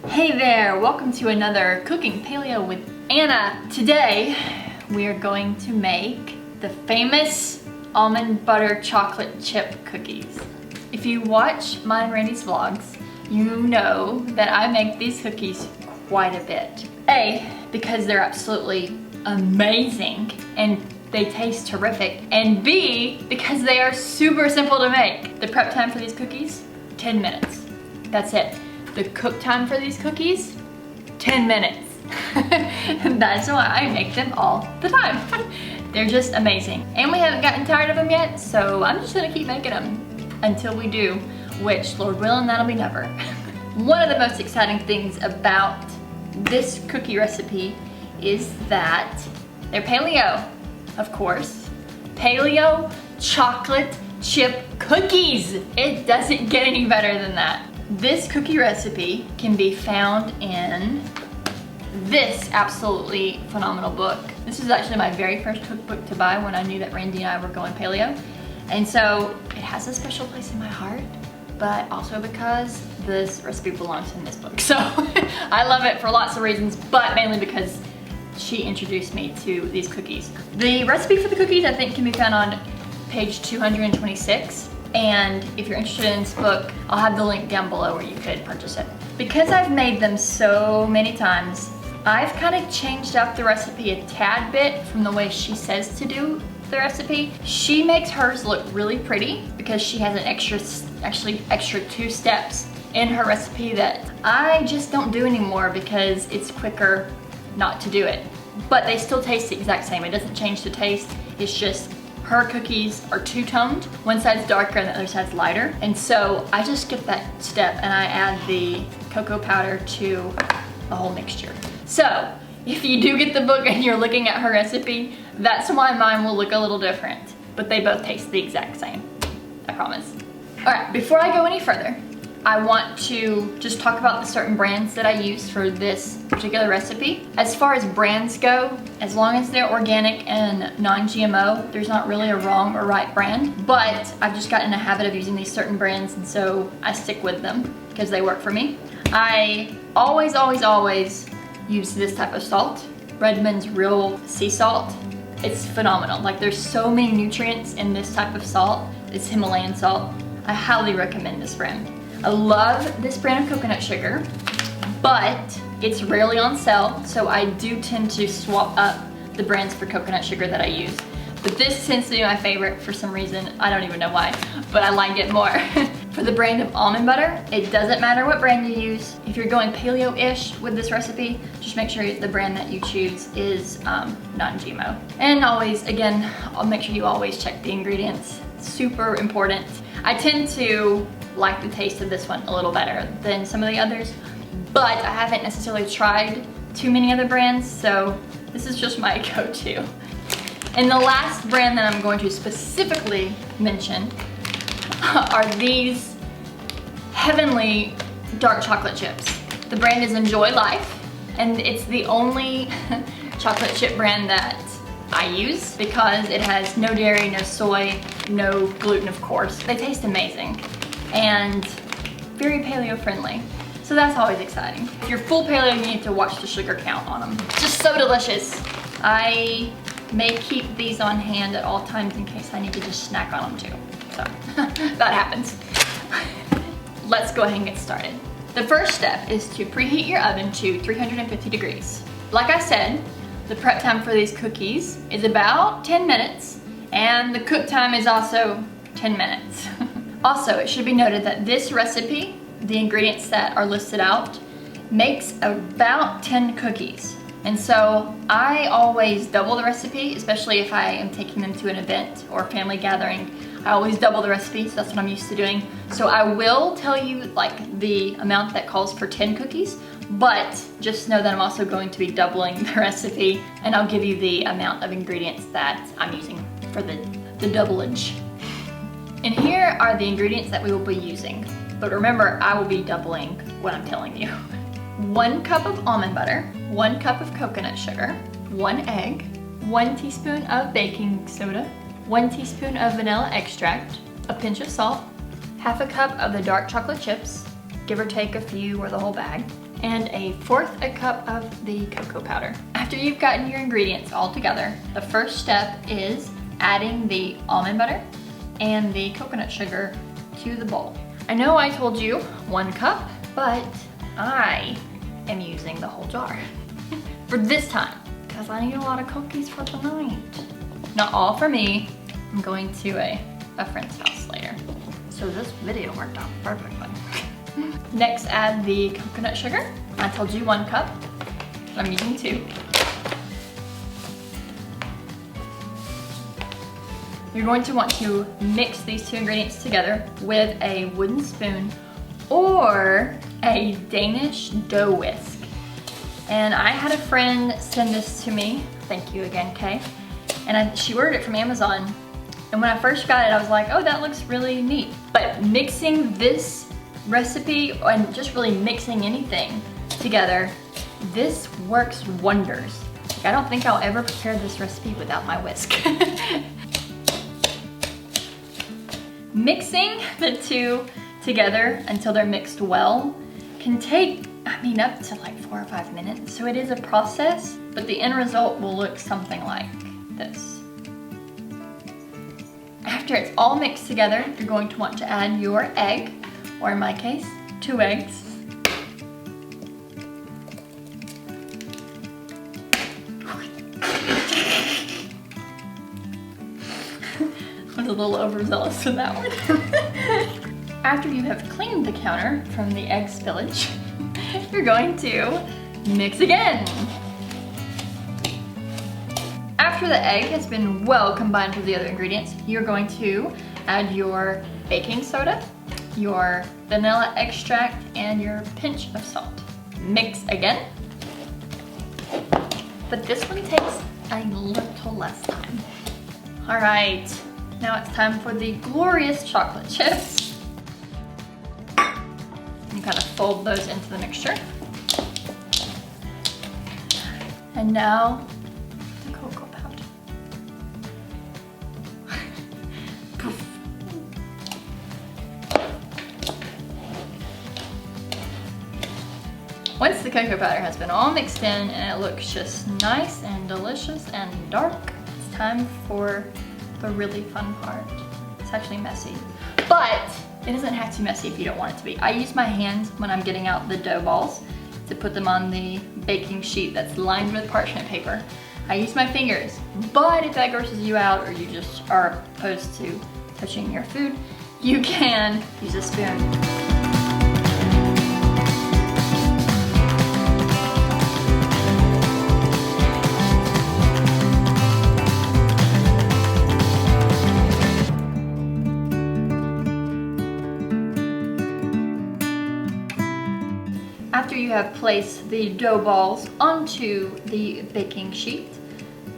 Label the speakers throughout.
Speaker 1: Hey there, welcome to another Cooking Paleo with Anna. Today we are going to make the famous almond butter chocolate chip cookies. If you watch mine and Randy's vlogs, you know that I make these cookies quite a bit. A, because they're absolutely amazing and they taste terrific, and B, because they are super simple to make. The prep time for these cookies, 10 minutes. That's it. The cook time for these cookies, 10 minutes. That's why I make them all the time. They're just amazing. And we haven't gotten tired of them yet, so I'm just gonna keep making them until we do, which, Lord willing, that'll be never. One of the most exciting things about this cookie recipe is that they're paleo, of course. Paleo chocolate chip cookies. It doesn't get any better than that. This cookie recipe can be found in this absolutely phenomenal book. This is actually my very first cookbook to buy when I knew that Randy and I were going paleo. And so it has a special place in my heart, but also because this recipe belongs in this book. So I love it for lots of reasons, but mainly because she introduced me to these cookies. The recipe for the cookies I think can be found on page 226. And if you're interested in this book, I'll have the link down below where you could purchase it. Because I've made them so many times, I've kind of changed up the recipe a tad bit from the way she says to do the recipe. She makes hers look really pretty because she has an extra 2 steps in her recipe that I just don't do anymore because it's quicker not to do it. But they still taste the exact same. It doesn't change the taste. It's just her cookies are two-toned. One side's darker and the other side's lighter. And so I just skip that step and I add the cocoa powder to the whole mixture. So if you do get the book and you're looking at her recipe, that's why mine will look a little different. But they both taste the exact same, I promise. All right, before I go any further, I want to just talk about the certain brands that I use for this particular recipe. As far as brands go, as long as they're organic and non-GMO, there's not really a wrong or right brand, but I've just gotten in a habit of using these certain brands, and so I stick with them because they work for me. I always use this type of salt, Redmond's Real Sea Salt. It's phenomenal. Like, there's so many nutrients in this type of salt. It's Himalayan salt. I highly recommend this brand. I love this brand of coconut sugar, but it's rarely on sale, so I do tend to swap up the brands for coconut sugar that I use. But this tends to be my favorite for some reason. I don't even know why, but I like it more. For the brand of almond butter, it doesn't matter what brand you use. If you're going paleo-ish with this recipe, just make sure the brand that you choose is non-GMO. And always, again, I'll make sure you always check the ingredients. Super important. I tend to like the taste of this one a little better than some of the others, but I haven't necessarily tried too many other brands, so this is just my go-to. And the last brand that I'm going to specifically mention are these heavenly dark chocolate chips. The brand is Enjoy Life, and it's the only chocolate chip brand that I use because it has no dairy, no soy, no gluten, of course. They taste amazing and very paleo friendly. So that's always exciting. If you're full paleo, you need to watch the sugar count on them. Just so delicious. I may keep these on hand at all times in case I need to just snack on them too. So that happens. Let's go ahead and get started. The first step is to preheat your oven to 350 degrees. Like I said, the prep time for these cookies is about 10 minutes, and the cook time is also 10 minutes. Also, it should be noted that this recipe, the ingredients that are listed out, makes about 10 cookies. And so I always double the recipe, especially if I am taking them to an event or a family gathering. I always double the recipe, so that's what I'm used to doing. So I will tell you like the amount that calls for 10 cookies, but just know that I'm also going to be doubling the recipe, and I'll give you the amount of ingredients that I'm using for the doubleage. And here are the ingredients that we will be using. But remember, I will be doubling what I'm telling you. 1 cup of almond butter, 1 cup of coconut sugar, 1 egg, 1 teaspoon of baking soda, 1 teaspoon of vanilla extract, a pinch of salt, 1/2 cup of the dark chocolate chips, give or take a few or the whole bag, and 1/4 a cup of the cocoa powder. After you've gotten your ingredients all together, the first step is adding the almond butter and the coconut sugar to the bowl. I know I told you 1 cup, but I am using the whole jar for this time because I need a lot of cookies for tonight. Not all for me. I'm going to a friend's house later. So this video worked out perfectly. Next, add the coconut sugar. I told you 1 cup, but I'm using 2. You're going to want to mix these 2 ingredients together with a wooden spoon or a Danish dough whisk. And I had a friend send this to me. Thank you again, Kay. And she ordered it from Amazon. And when I first got it, I was like, oh, that looks really neat. But mixing this recipe and just really mixing anything together, this works wonders. I don't think I'll ever prepare this recipe without my whisk. Mixing the 2 together until they're mixed well can take, up to like 4 or 5 minutes. So it is a process, but the end result will look something like this. After it's all mixed together, you're going to want to add your egg, or in my case, 2 eggs. I was a little overzealous with that one. After you have cleaned the counter from the egg spillage, you're going to mix again. After the egg has been well combined with the other ingredients, you're going to add your baking soda, your vanilla extract, and your pinch of salt. Mix again. But this one takes a little less time. All right, now it's time for the glorious chocolate chips. You kind of fold those into the mixture. And now the cocoa powder. Poof. Once the cocoa powder has been all mixed in and it looks just nice and delicious and dark, it's time for the really fun part. It's actually messy, but it doesn't have to be messy if you don't want it to be. I use my hands when I'm getting out the dough balls to put them on the baking sheet that's lined with parchment paper. I use my fingers, but if that grosses you out or you just are opposed to touching your food, you can use a spoon. After you have placed the dough balls onto the baking sheet,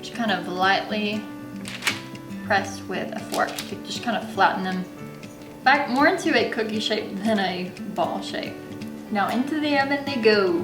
Speaker 1: just kind of lightly press with a fork to just kind of flatten them back more into a cookie shape than a ball shape. Now into the oven they go.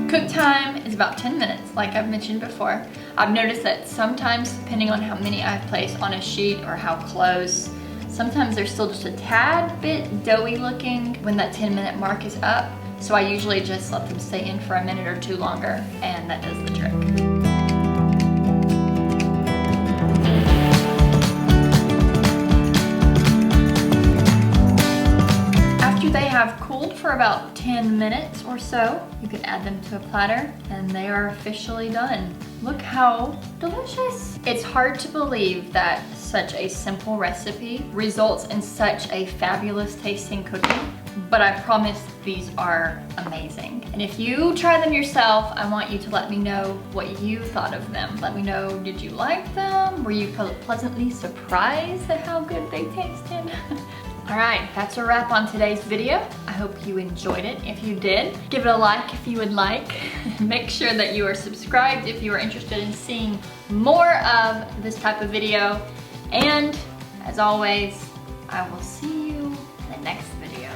Speaker 1: Cook time is about 10 minutes, like I've mentioned before. I've noticed that sometimes, depending on how many I've placed on a sheet or how close, sometimes they're still just a tad bit doughy looking when that 10-minute mark is up. So I usually just let them stay in for a minute or 2 longer, and that does the trick. After they have cooled for about 10 minutes or so, you can add them to a platter and they are officially done. Look how delicious. It's hard to believe that such a simple recipe results in such a fabulous tasting cookie, but I promise these are amazing. And if you try them yourself, I want you to let me know what you thought of them. Let me know, did you like them? Were you pleasantly surprised at how good they tasted? All right, that's a wrap on today's video. I hope you enjoyed it. If you did, give it a like if you would like. Make sure that you are subscribed if you are interested in seeing more of this type of video. And as always, I will see you in the next video.